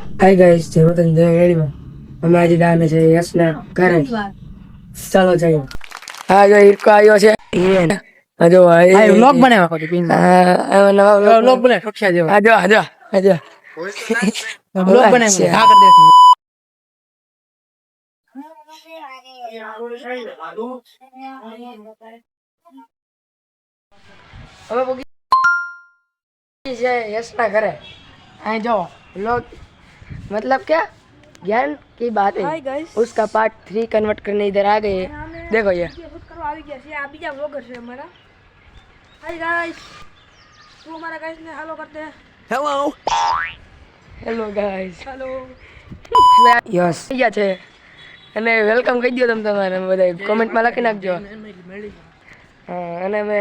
Hi guys, જય વતન જય રેડીમાં અમે આજે ડાને છે યશના ઘરે. ચાલો જઈએ. હા જો ઈરકો આવ્યો છે. જો આ વ્લોગ બનાવ્યા ખોટી પિન નવા વ્લોગ બનાવ ઠોકિયા જેવા આજો આજો આજો વ્લોગ બનાવ્યો હા કરી દેતી હવે પોગી છે યશના ઘરે. અહીં जो लोग मतलब क्या ज्ञान की बात है उसका पार्ट 3 कन्वर्ट करने इधर आ गए. देखो ये આવી ગયા છે. આ બીજા વ્લોગર છે અમારા. હાય ગાઈસ, તું અમારા ગાઈસ ને હેલો કર દે. Hello guys. હેલો. યસ થઈ ગયા છે અને વેલકમ કહી દો તમે તમારે બધા કોમેન્ટમાં લખી નાખજો. હા, અને અમે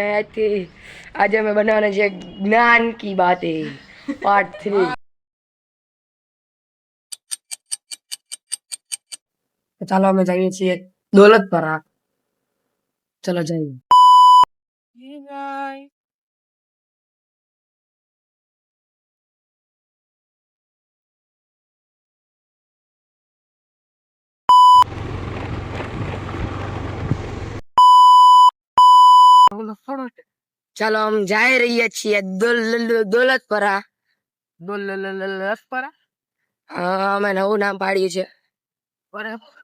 આજે અમે બનાવવાના છે જ્ઞાન કી બાતે પાર્ટ 3. ચાલો અમે જઈએ છીએ દોલતપરા. ચલો જઈએ. ચાલો हम जा रही છીએ દોલતપરા. દોલતપરા અમે નવું નામ પાડ્યું છે.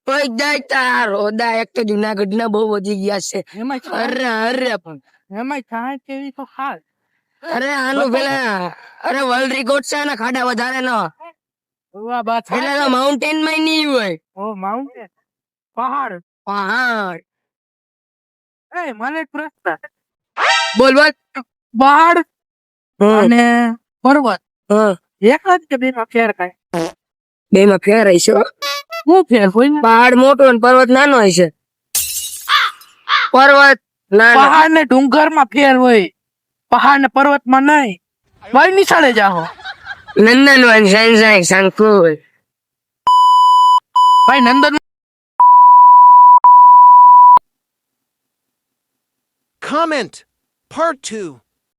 ઓય દાતા રોદા એક તો જુનાગઢ ના બહુ વધી ગયા છે. એમાં અરે અરે પણ એમાં થાય કેવી તો હાલ અરે આનું પેલા અરે વર્લ્ડ રેકોર્ડ છે ને ખાડા વધારે નો વાહ બાત એટલે તો માઉન્ટેન માં નહીં હોય. ઓ માઉન્ટેન પહાડ પહાડ. એ મને એક પ્રશ્ન બોલ બોલ. પહાડ હા અને પર્વત હા એક જ કે બે માં ફેર કાય બે માં ફેર હશે. હું ફેર હોય ને પહાડ મોટો અને પર્વત નાનો હશે. પર્વત નાનો. પહાડ ને ડુંગર માં ફેર હોય, પહાડ ને પર્વત માં નહીં. ભાઈ નિશાળે જાહો નંદનવન સનસાઈ સંકુલ. ભાઈ નંદન Comment Part 2.